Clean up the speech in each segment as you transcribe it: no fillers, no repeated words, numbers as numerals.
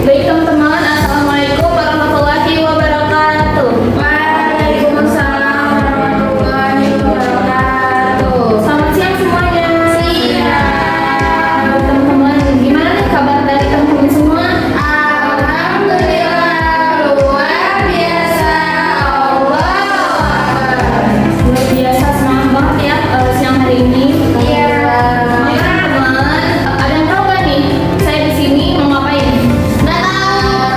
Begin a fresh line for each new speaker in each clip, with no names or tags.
Baik teman-teman, Assalamualaikum warahmatullahi wabarakatuh.
Waalaikumsalam warahmatullahi wabarakatuh.
Selamat siang semuanya. Siang. Teman-teman, gimana nih kabar dari teman-teman semua?
Alhamdulillah, luar biasa. Allah Akbar.
Luar biasa, semangat banget ya siang hari ini.
Iya.
Teman-teman, ada yang tahu nggak nih? Saya di sini mau ngapain?
Nggak tahu.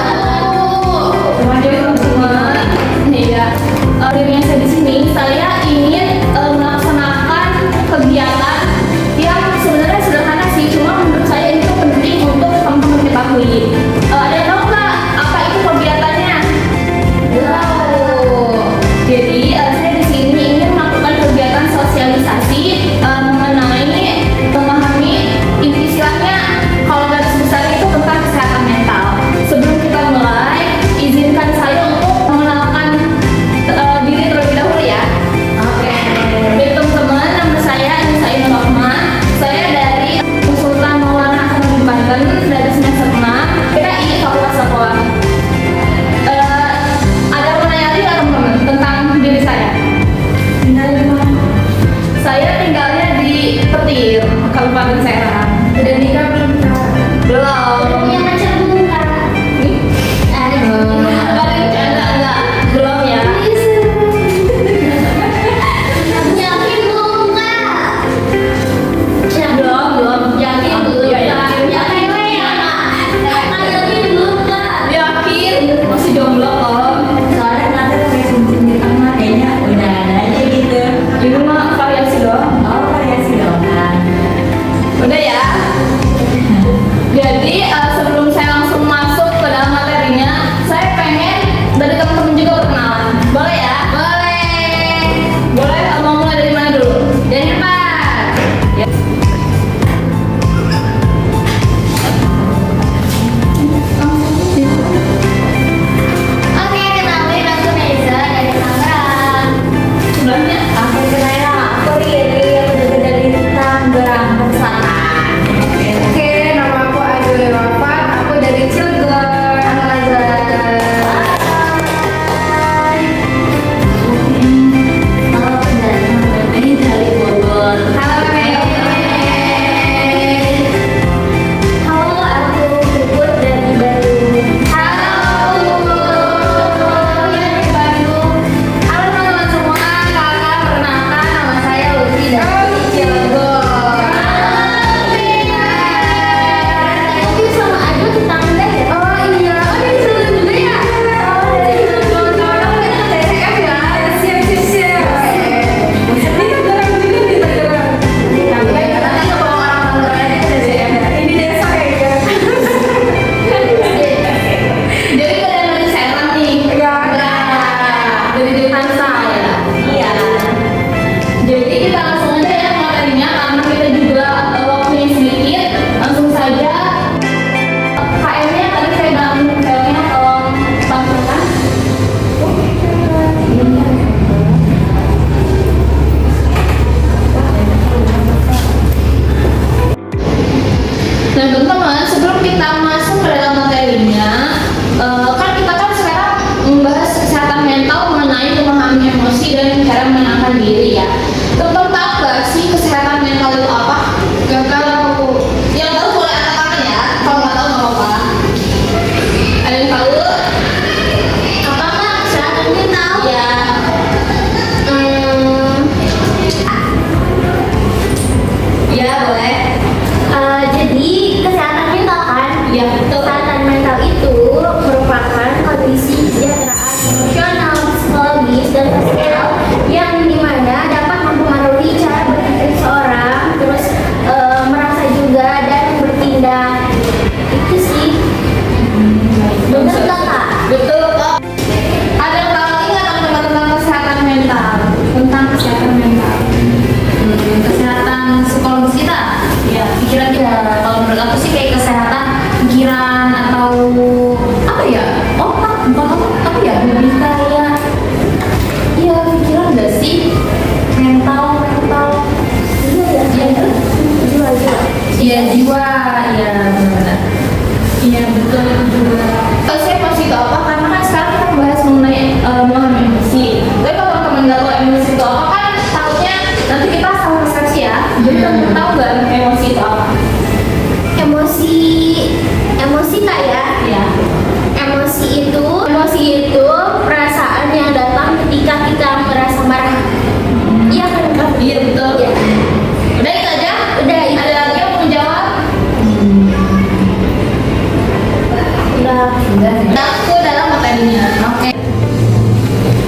Aku dalam materinya.
Oke.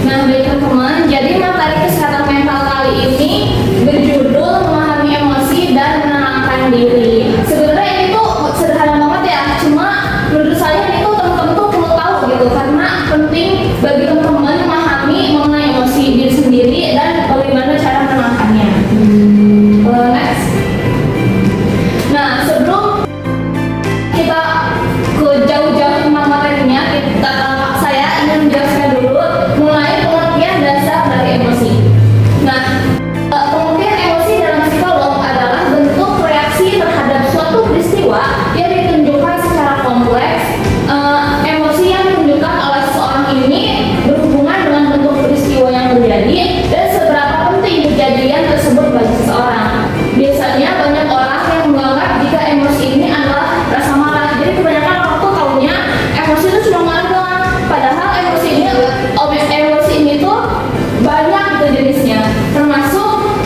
Nah, baik teman-teman, jadi materi kesehatan mental kali ini berjudul memahami emosi dan menenangkan diri. Sebenarnya ini tuh sederhana banget ya, cuma menurut saya ini tuh teman-teman tuh perlu tahu gitu, karena penting bagi teman-teman memahami mengenai emosi diri sendiri dan bagaimana cara menenangkannya. Next. Nah, sebelum kita ke jauh-jauh tentang materinya, saya ingin menjelaskan dulu mulai pengertian dasar dari emosi. Nah, pengertian emosi dalam psikolog adalah bentuk reaksi terhadap suatu peristiwa yang ditunjukkan secara kompleks. Emosi yang ditunjukkan oleh seseorang ini berhubungan dengan bentuk peristiwa yang terjadi dan seberapa penting kejadian tersebut bagi seseorang. Biasanya banyak orang yang menganggap jika emosi ini adalah rasa marah. Jadi kebanyakan orang tuh taunya emosi itu cuma marah doang. Padahal emosi ini tuh banyak gitu jenisnya. Termasuk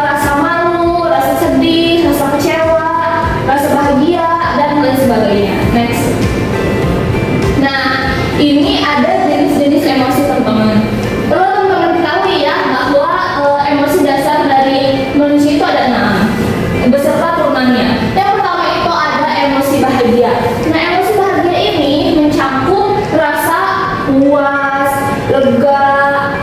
rasa malu, rasa sedih, rasa kecewa, rasa bahagia dan lain sebagainya. Next. Nah, ini ada jenis-jenis emosi teman-teman. Perlu teman-teman ketahui ya bahwa emosi dasar dari manusia itu ada 6 beserta turunannya. Yang pertama itu ada emosi bahagia. Nah, emosi bahagia ini mencakup rasa puas, lega,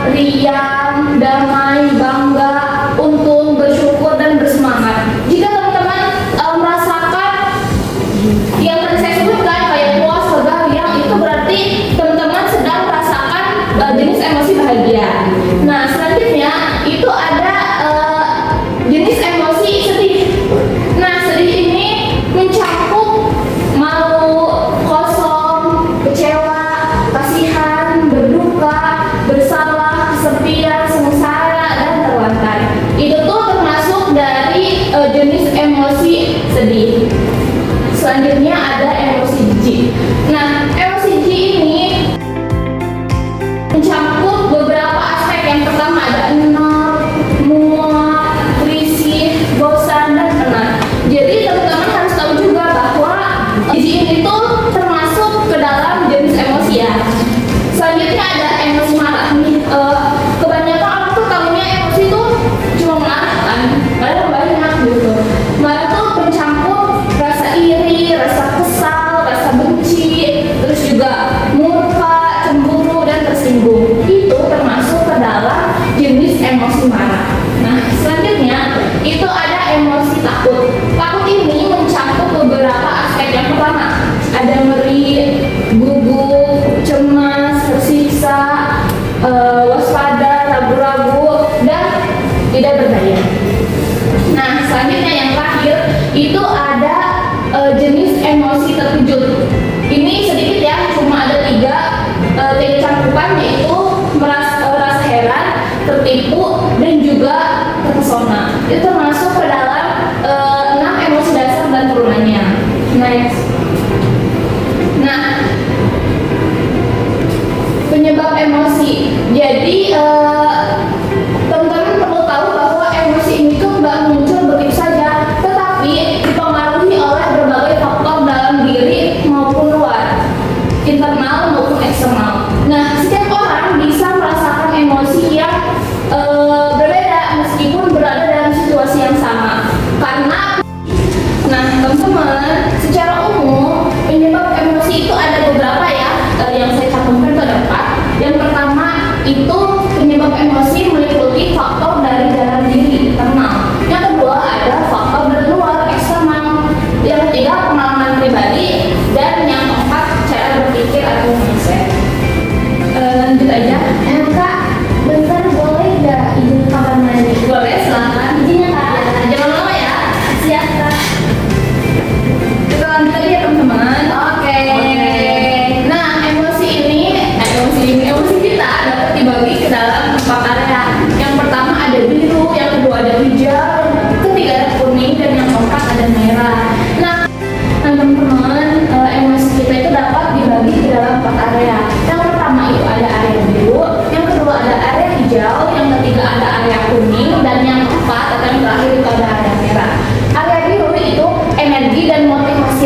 riang, damai, bangga, untung, bersyukur dan bersemangat. Jika teman-teman merasakan yang tadi saya sebutkan kayak puas, lega, riang, itu berarti teman-teman sedang merasakan jenis emosi bahagia. Nah, selanjutnya itu ada jenis emosi sedih. Nah, sedih ini mencakup malu, kosong, kecewa, kasihan, berduka, bersalah, kesepian, sengsara, dan terlantar. Itu tuh termasuk dari jenis emosi sedih. Selanjutnya ada emosi jijik. Nah, emosi jijik ini mencakup beberapa aspek. Yang pertama ada enak, muak, risih, bosan, dan penat. Jadi teman-teman harus tahu juga bahwa jijik ini tuh termasuk ke dalam jenis emosi ya. Selanjutnya ada emosi marah nih. Kebanyakan orang tuh tahunya emosi tuh cuma marah kan, padahal banyak gitu. Marah tuh mencakup rasa iri, rasa kesal, rasa benci, terus juga murka, cemburu, dan tersinggung. Itu termasuk ke dalam jenis emosi marah. Nah, selanjutnya itu ada emosi takut. Takut ini mencakup beberapa aspek. Yang pertama ada ngeri, gugup, cemas, tersiksa, waspada, ragu-ragu, dan tidak berdaya. Nah, selanjutnya yang terakhir itu ada jenis emosi terkejut. Ini sedikit ya, cuma ada tiga cakupan, yaitu rasa heran, tertipu, dan juga terpesona. Itu termasuk ke dalam 6 emosi dasar dan turunannya. Next. Nah, penyebab emosi. Jadi teman-teman perlu tahu bahwa emosi ini tuh nggak muncul begitu saja, tetapi dipengaruhi oleh berbagai faktor dalam diri maupun luar, internal maupun eksternal. Nah, setiap orang bisa merasakan emosi yang berbeda meskipun berada dalam situasi yang sama. Karena, nah teman-teman, secara umum penyebab emosi itu ada beberapa ya, yang saya cantumkan itu ada 4. Yang pertama itu penyebab emosi meliputi faktor dari dalam diri, internal. Yang kedua ada faktor dari luar, eksternal. Yang ketiga pengalaman pribadi, dan yang keempat cara berpikir atau mindset. Lanjut aja. Kak, bentar boleh nggak izin kamar mandi? Boleh, silakan. Izinnya Kak. Jangan lama ya. Siap Kak. Kita lanjut aja ya teman-teman. Oke. Nah, emosi kita dapat dibagi ke dalam 4 area. Yang pertama ada biru, yang kedua ada hijau, yang ketiga ada kuning, dan yang keempat ada merah. Nah, teman-teman, emosi kita itu dapat dibagi ke dalam 4 area. Yang pertama itu ada area biru, yang kedua ada area hijau, yang ketiga ada area kuning, dan yang keempat atau yang terakhir itu ada area merah. Area biru itu energi dan motivasi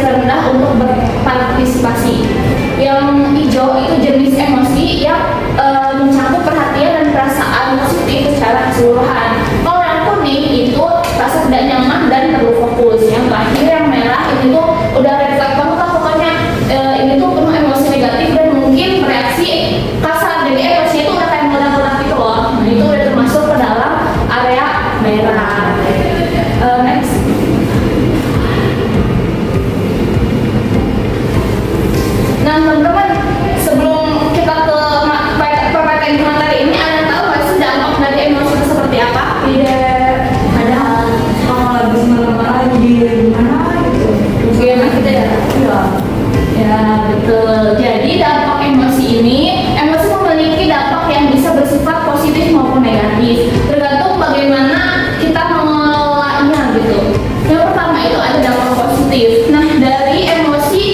Nah, teman-teman, sebelum kita ke materi ini, ada yang tahu nggak sih dampak dari emosi itu seperti apa?
Tidak ada kalau lagi marah-marah jadi gimana gitu.
Bagaimana kita ya?
Iya.
Ya, betul. Jadi dampak emosi ini, emosi memiliki dampak yang bisa bersifat positif maupun negatif, tergantung bagaimana kita mengelolanya gitu. Yang pertama itu ada dampak positif. Nah, dari emosi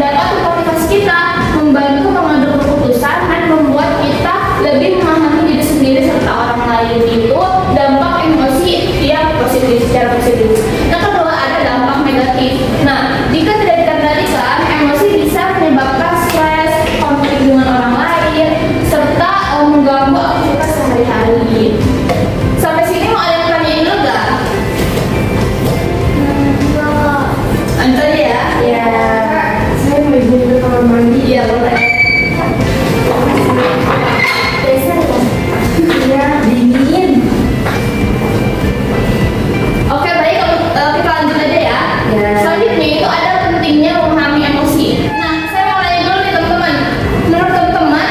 dapat memmotivasi kita, membantu mengambil keputusan dan membuat kita lebih memahami diri sendiri serta orang lain. Itu dampak emosi yang positif, secara positif. Yang kedua ada dampak negatif. Nah, jika tidak dikendalikan, emosi bisa menyebabkan stres, konflik dengan orang lain, serta mengganggu aktivitas sehari-hari. Sampai sini mau ada yang tanyain dulu nggak? Lanjut aja ya.
Ya, saya mau izin ke kamar mandi.
Iya, boleh.
Iya, dingin.
Oke, baik, kita lanjut aja ya.
Ya.
Selanjutnya itu ada pentingnya memahami emosi. Nah, saya mau nanya dulu nih teman-teman. Menurut teman-teman,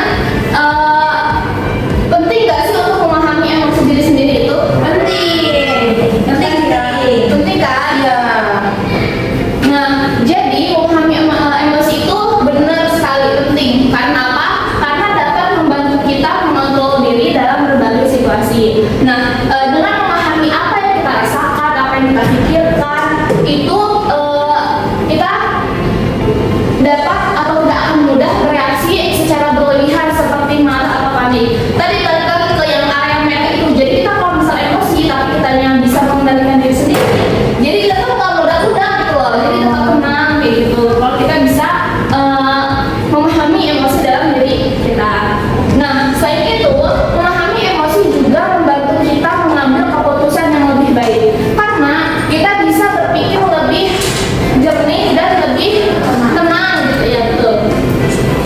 penting nggak sih untuk memahami emosi diri sendiri itu?
Penting.
Penting kan? Penting kan?
Iya.
Nah, jadi memahami emosi itu benar sekali penting. Karena apa? Karena dapat membantu kita mengontrol diri dalam berbagai situasi. Nah, dengan memahami apa yang kita rasakan, apa yang kita pikirkan, itu kita dapat atau tidak akan mudah bereaksi secara berlebihan seperti marah atau panik. Tadi balik lagi ke yang area merah itu. Jadi kita kalau misalnya emosi tapi kita yang bisa mengendalikan diri sendiri, jadi kita tuh nggak mudah-mudah gitu loh. Jadi tetap tenang kayak gitu. Kalau kita bisa memahami emosi dalam diri kita. Nah, selain itu memahami emosi juga membantu kita mengambil keputusan yang lebih baik. Karena kita bisa berpikir lebih jernih dan lebih tenang gitu ya, betul.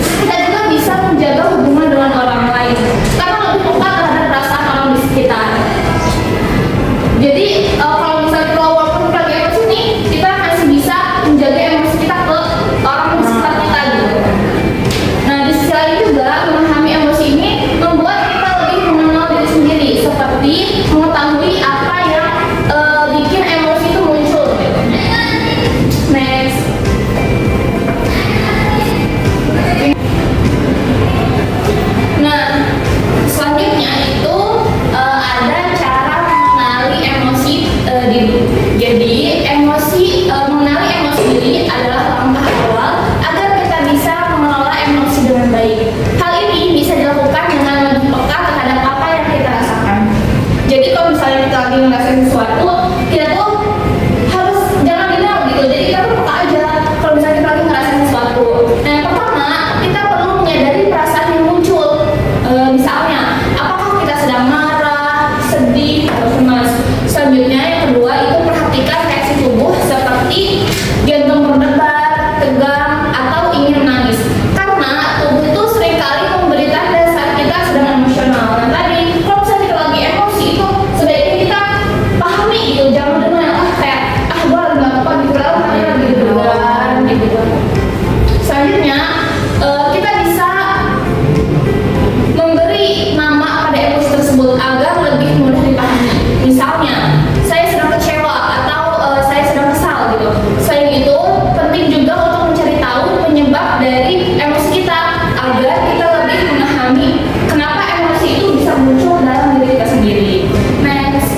Kita juga bisa menjaga hubungan dengan orang lain karena lebih peka terhadap perasaan orang di sekitar. Jadi kalau misalnya kita walaupun lagi emosi nih, kita masih bisa menjaga emosi kita ke orang di sekitar kita gitu. Nah, di sisi lain juga memahami emosi ini membuat kita lebih mengenal diri sendiri, seperti mengetahui apa yang bikin emosi itu muncul gitu. Next. Nah, selanjutnya itu ada cara mengenali emosi diri. Jadi, mengenali emosi diri adalah langkah awal agar kita bisa mengelola emosi dengan baik. Hal ini bisa dilakukan dengan lebih peka terhadap apa yang kita rasakan. Jadi, kalau misalnya kita lagi ngerasain sesuatu, kita tuh harus jangan diam gitu. Jadi kita tuh peka aja kalau misalnya kita lagi ngerasain sesuatu. Nah, yang pertama, kita perlu menyadari perasaan yang muncul. Misalnya, apakah kita sedang marah, sedih, atau cemas. Selanjutnya, yang kedua itu perhatikan reaksi tubuh seperti jantung berdebar, tegang, atau ingin menangis. Karena tubuh itu seringkali memberi tanda saat kita sedang emosional. Nah, tadi kalau misalnya kita lagi emosi itu sebaiknya kita pahami gitu, jangan dengan kayak gue lagi nggak apa gitu, lalu lagi deg-degan gitu. Selanjutnya kita bisa memberi nama pada emosi tersebut agar lebih mudah dipahami. Misalnya, saya sedang kecewa atau saya sedang kesal gitu. Selain itu, penting juga untuk mencari tahu penyebab dari emosi kita agar kita lebih memahami kenapa emosi itu bisa muncul dalam diri kita sendiri. Next.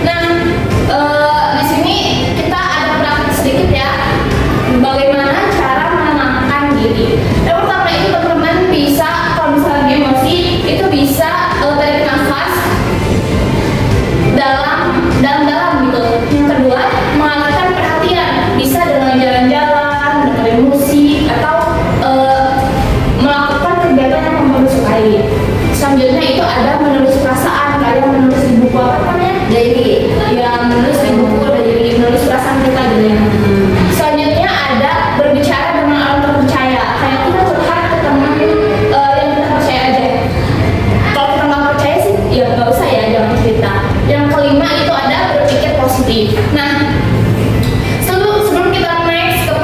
Nah, di sini kita ada praktik sedikit ya, bagaimana cara menenangkan diri. Yang pertama itu teman-teman bisa kalau misalnya lagi emosi itu bisa tarik nafas dalam gitu. Yang kedua, mengalihkan perhatian, bisa dengan jalan-jalan, dengerin musik, atau melakukan kegiatan yang kamu sukai. Selanjutnya itu ada menulis perasaan, kayak menulis di buku apa namanya? Diary. Ya, menulis di buku diary, menulis perasaan kita gitu ya. Selanjutnya ada berbicara dengan orang terpercaya, kayak kita curhat ke teman yang kita percaya aja. Kalau kita nggak percaya sih, ya nggak usah ya, jangan cerita. Yang kelima itu ada berpikir positif. Nah, sebelum kita next ke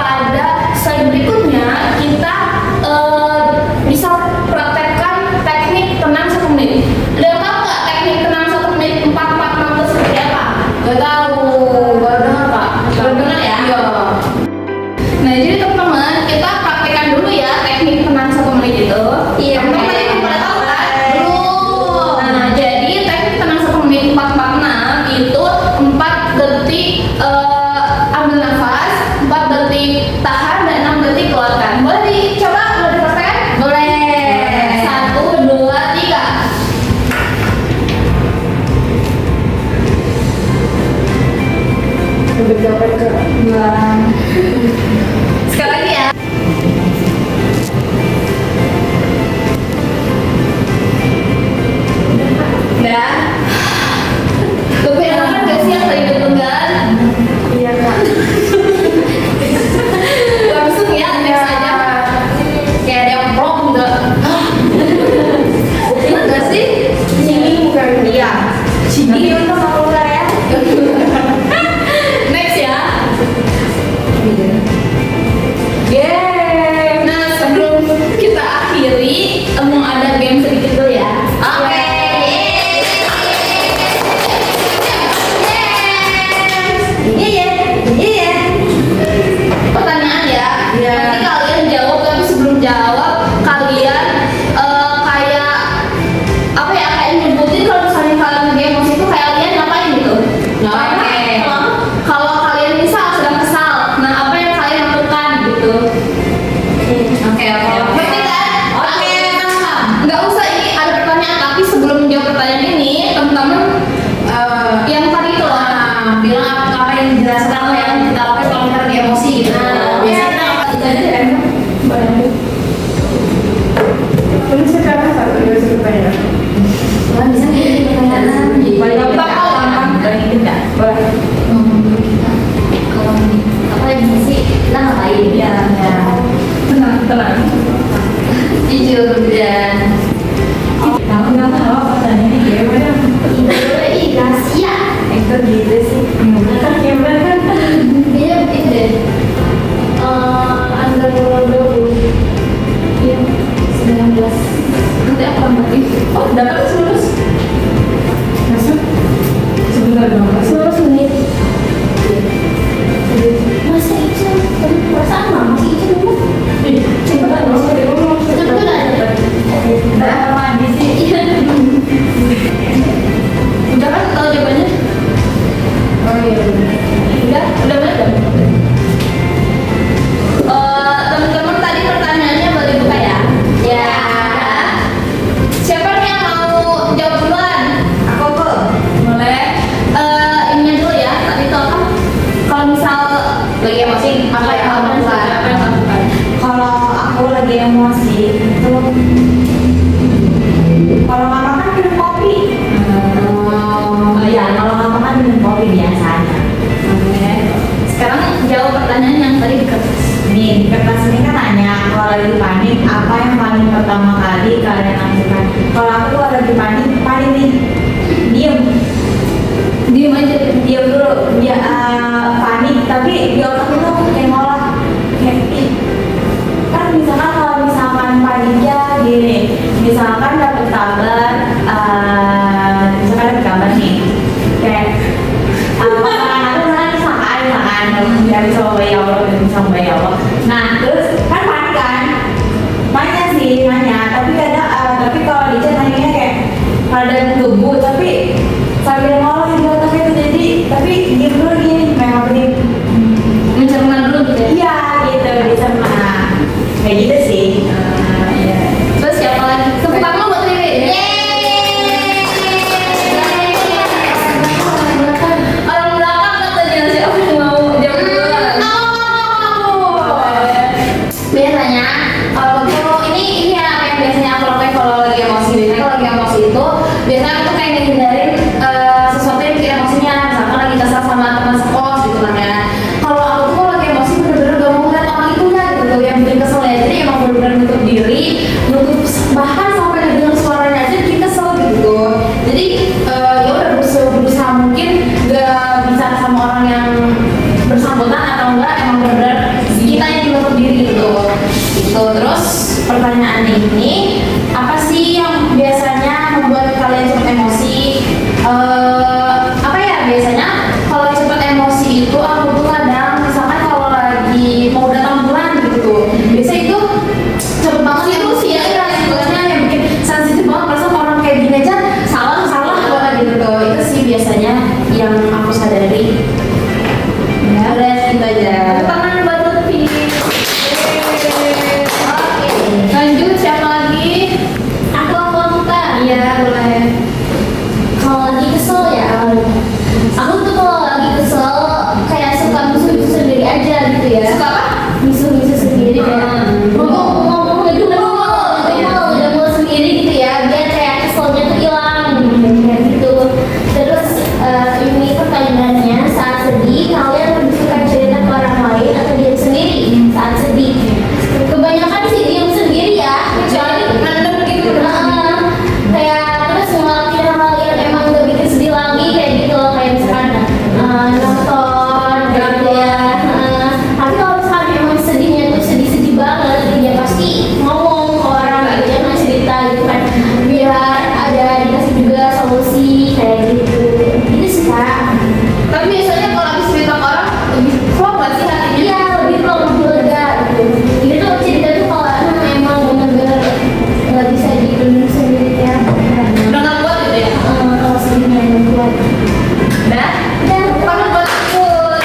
ambil nafas 4 detik tahan dan 6 detik keluarkan. Boleh dicoba? Boleh dipraktekkan? Boleh. 1, 2, 3.
Udah dapat ke bulan.
Sekali lagi ya. Udah. Kepengen gak sih yang tadi deg-degan?
Iya kak.
Langsung ya, next aja. Kayak ada yang plong enggak? Ingat gak sih?
Ini bukan dia. Cini untuk aku ya.
Next ya.
Yeay.
Nah, sebelum kita akhiri, mau ada game sedikit dulu ya. Oke.
Iya.
Pertanyaan ya.
Iya.
Nanti kalian jawab, tapi sebelum jawab kalian kayak apa ya? Kayak nyebutin kalau misalnya kalian lagi emosi itu kayak kalian ngapain gitu.
Oke.
Kalau kalian misal sedang kesal, nah apa yang kalian lakukan gitu.
Oke.
Ngerti kan?
Oke.
Nggak usah ini ada pertanyaan, tapi sebelum menjawab pertanyaan ini, teman-teman yang tadi itu loh, bilang apa yang dijelaskan apa yang kita lakukan kalau kita lagi emosi gitu. Biasanya kita apa itu aja ya?
Ini sekarang satu dua sebenarnya.
Wah, bisa jadi pertanyaan.
Boleh kita boleh kita boleh.
Kalau apa lagi sih kita ngapain?
Ya. Tenang.
Jujur dan
Kamu nggak tahu pertanyaannya gimana?
ih rahasia.
Itu gitu sih. Gimana?
Kayaknya itu deh. Under 20. Iya, 19. Nanti aku tambahin. Oh, dapat 19.
Masuk. Sebentar dong.
19 menit. Masa itu? Perasaan mah masih itu dulu.
Cepetan masuk deh.
Cepet udah dapat.
Udah mandi sih.
Iya. Udah kan tahu jawabannya?
Oh iya.
Udah benar. Teman-teman tadi pertanyaannya boleh dibuka ya? Ya. Siapa nih yang mau jawab duluan?
Aku kok.
Boleh. Ininya dulu ya. Tadi tuh apa? Kalau misal lagi emosi, apa yang kamu lakukan? Apa yang kamu lakukan?
Kalau aku lagi emosi itu kalau nggak makan minum kopi. Iya, kalau nggak makan minum kopi biasanya.
Oke. Sekarang jawab pertanyaan yang tadi di kertas.
Nih, di kertas ini kan nanya kalau lagi panik apa yang paling pertama kali kalian lakukan? Kalau aku kalau lagi panik nih, diem
aja.
diem dulu. Dia panik tapi di otak itu kayak ngolah kayak ih, kan misalkan kalau misalkan paniknya gini, misalkan dapet kabar nih kayak makanan aku misalkan dari sama bayi Allah. Nah terus kan panik kan, nanya tapi kadang tapi kalau di chat nanya kayak ada gebu tapi sambil ngolah di otak itu jadi tapi diem dulu gini memang penting
Mencerna dulu gitu ya.
iya gitu dicerna kayak gitu sih. Iya.
Terus siapa lagi? Tepuk tangan buat Riri. Orang belakang katanya siapa yang mau jawab duluan? Biasanya kalau ini ya yang biasanya aku lakukan kalau lagi emosi. Biasanya kalau lagi emosi itu biasanya aku tuh kayak ngehindarin sesuatu yang bikin emosinya. Misalkan lagi kesal sama teman sekos gitu kan ya. Kalau aku tuh kalau lagi emosi bener-bener gak mau ngeliat orang itunya gitu yang bikin kesel ya. Jadi emang bener-bener nutup diri, nutup bahkan sampai dengar suaranya aja bikin kesel gitu. Jadi ya udah berusaha mungkin gak bicara sama orang yang bersangkutan atau enggak emang bener-bener kita yang menutup diri gitu. Terus pertanyaan ini apa sih yang biasanya membuat kalian cepat emosi? Apa ya biasanya kalau cepat emosi itu aku tuh kadang misalkan kalau lagi mau datang bulan gitu biasa itu cepet banget itu sih ya rasanya yang bikin sensitif banget perasaan orang kayak gini aja salah banget gitu. Itu sih biasanya yang aku sadari.
saja.
Tangan buat Lutfi. Oke. Lanjut siapa lagi?
Aku Kak.
Iya boleh.
Kalau lagi kesel ya, aku tuh kalau lagi kesel kayak suka musuh-musuh sendiri aja gitu ya.
Suka apa?
Musuh-musuh sendiri kayak ngomong udah mau sendiri gitu ya, biar kayak keselnya tuh hilang kayak gitu. Terus ini pertanyaannya, saat sedih kalian lebih suka cerita ke orang lain atau diam sendiri saat sedih? Kebanyakan sih diam sendiri ya, kecuali
Mendem gitu.
kayak terus ngelakuin hal yang emang gak bikin sedih lagi kayak gitu loh, kayak misalkan nonton gitu ya. Tapi kalau misalkan emang sedihnya tuh sedih-sedih banget, ya pasti ngomong ke orang gitu, jangan cerita gitu kan, biar ada dikasih juga solusi kayak gitu. Itu sih Kak.
Tapi biasanya kalau habis cerita ke orang lebih plong nggak sih hatinya?
Iya, lebih kalau lebih lega gitu. Itu tuh cerita tuh kalau emang bener-bener nggak bisa dipendam sendiri ya.
Udah nggak kuat gitu ya?
Kalau sedihnya yang kuat.
Udah?
Dan
Kamu buat ikut.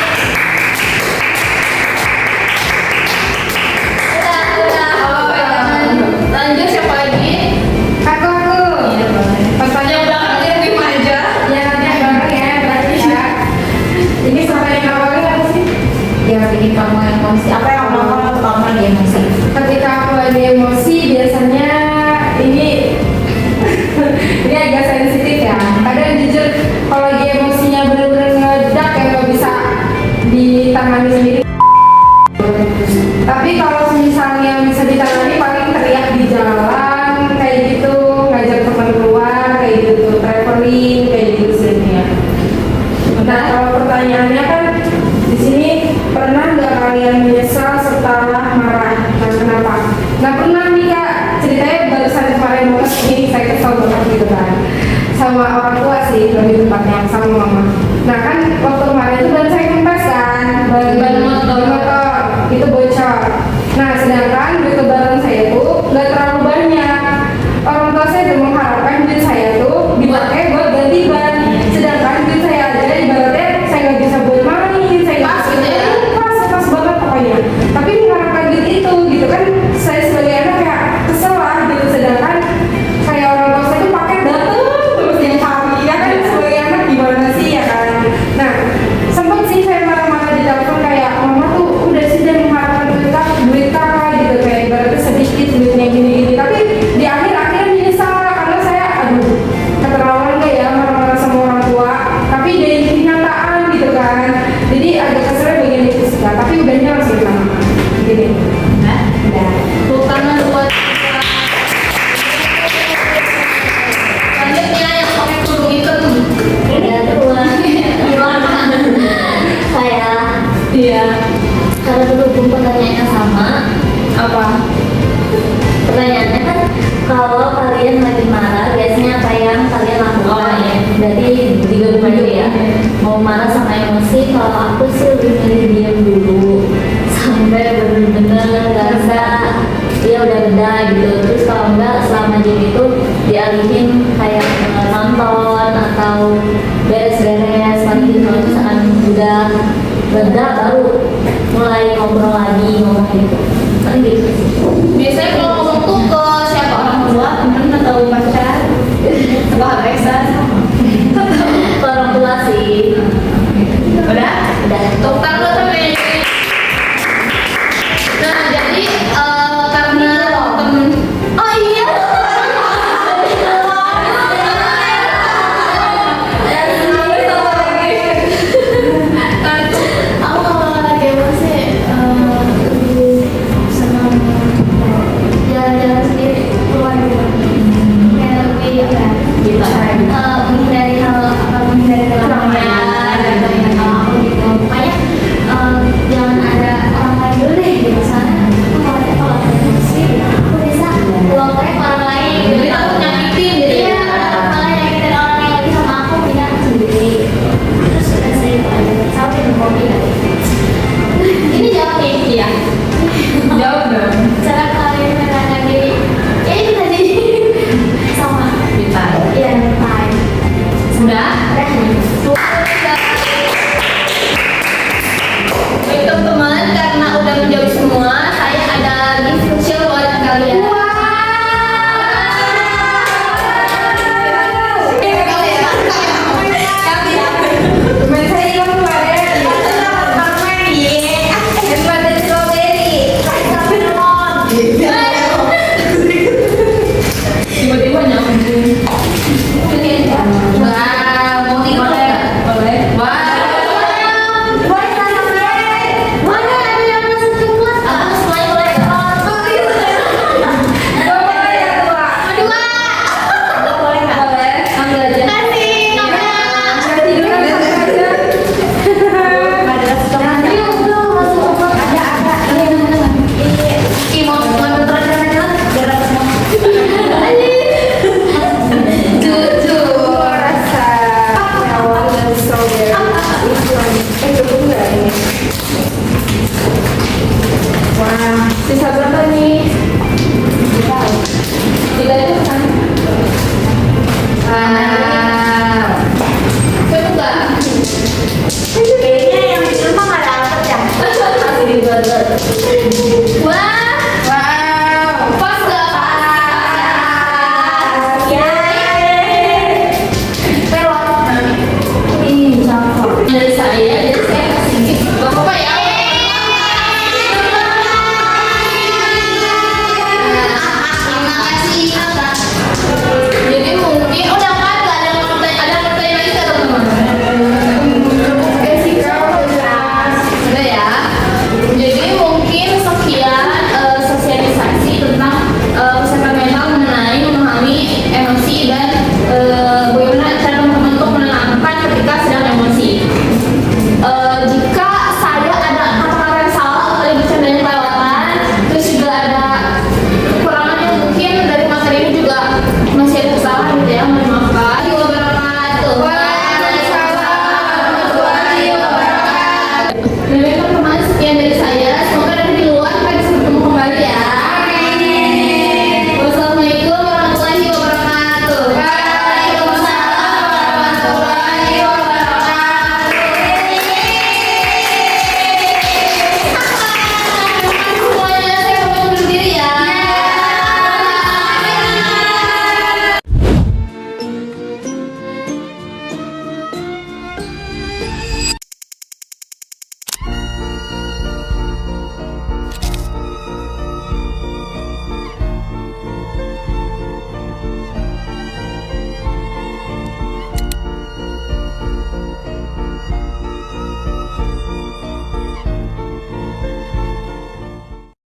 Udah. Lanjut siapa lagi?
Aku.
Iya boleh. Pertanyaan belakang dia lebih aja.
Ya nanti bareng ya, berarti ya. Ini sampai yang awalnya apa sih?
Ya bikin kamu emosi. Apa yang melakukan kamu lagi emosi?
Ketika aku lagi emosi biasanya ini ini agak sensitif ya. Kadang jujur kalau lagi emosinya bener-bener ngeledak ya nggak bisa ditangani sendiri. Tapi kalau misalnya bisa ditangani paling teriak di jalan kayak gitu, ngajak teman keluar kayak gitu, traveling kayak gitu sebenarnya. Nah kalau pertanyaannya kan di sini pernah nggak kalian menyesal setelah marah? Nah kenapa? Nah pernah nih Kak, ceritanya barusan kemarin banget ini saya kesal banget gitu kan sama orang tua sih, lebih tepatnya sama mama. Nah kan waktu kemarin itu ban saya kempes kan, ban motor itu bocor. Nah sedangkan duit lebaran saya tuh nggak terlalu banyak. Orang tua saya udah mengharapkan duit saya tuh dipakai buat ganti ban, sedangkan duit saya aja ibaratnya saya nggak bisa buat main, saya nggak
Pas
bisa
gitu ya?
pas banget pokoknya. Tapi mengharapkan duit itu gitu kan, saya sebagai anak kayak kesel lah gitu, sedangkan kayak orang tua saya tuh pakai dateng terus tiap hari ya kan, sebagai anak gimana sih ya kan. Nah sempet sih saya marah-marah di telepon kayak mama tuh udah sih jangan mengharapkan duit kakak gitu, kayak ibaratnya sedikit duitnya gini-gini. Tapi di akhir-akhir menyesal karena saya aduh keterlaluan gak ya marah-marah sama orang tua, tapi dari kenyataan gitu kan, jadi agak keselnya bagian itu sih Kak. Tapi udahnya langsung hilang gini.
Udah. Bukan buat lanjutnya yang pakai kerudung hitam.
udah tua. Saya
Iya.
kalau berhubung pertanyaannya sama,
Apa?
pertanyaannya kan kalau kalian lagi marah biasanya apa yang kalian lakukan?
Oh, iya.
Berarti digabung aja ya. Mau marah sama emosi, kalau aku sih lebih milih diam dulu sampai bener-bener ngerasa ya udah beda gitu. Terus kalau enggak selama diam itu dialihin kayak nonton atau beres-beres lagi. Kalau misalkan udah beda baru mulai ngobrol lagi ngomong gitu. Kan gitu sih.
Biasanya kalau ngomong tuh ke siapa? Orang tua, temen atau pacar? Wah, Reksa.
Ke orang tua sih.
Udah?
Udah.
Tepuk tangan buat temen. Nah, jadi karena temen. Oh iya.
Aku kalau lagi emosi lebih senang jalan-jalan sendiri keluar gitu. Kayak lebih apa ya?
Gitu. Baik teman-teman, karena udah menjawab semua, saya ada gift kecil buat kalian.
Teman saya hilang kemarin. Handphone dari strawberry.
Tiba-tiba nyambung.
Wow, mau tidur nggak?
Boleh.
Wow. Mana ada yang rasa coklat? Aku semuanya boleh.
Boleh ya tua.
Boleh nggak?
Boleh.
Ambil aja.
Nggak tiduran sama aja.
Ada rasa coklat nggak?
Ayo, udah, rasa coklat. Ada.
Ih, mau ngambil terakhir aja biar dapat semua.
Jujur rasa melon dan strawberry itu cukup nggak ini? Wah, sisa berapa nih? Tiga itu kan? Wow.
Coba nggak?
Kayaknya yang di rumah nggak ada apa ya.
Masih di burger.
Wah,
Wow.
pas nggak pas?
Ini coklat.
Dari saya, jadi saya kasih gift buat Bapak ya.
Terima kasih, Kakak.
Jadi mungkin udah kan nggak ada yang pertanyaan lagi nggak teman-teman? Udah ya. Jadi mungkin sekian sosialisasi tentang kesehatan mental mengenai memahami emosi dan bagaimana cara teman-teman untuk menenangkan ketika sedang emosi. Jika saya ada kata-kata yang salah atau ada bercanda yang kelewatan, terus juga ada kekurangannya mungkin dari materi ini juga masih ada kesalahan gitu ya, mohon maaf. Wabarakatuh.
Waalaikumsalam warahmatullahi wabarakatuh.
Dan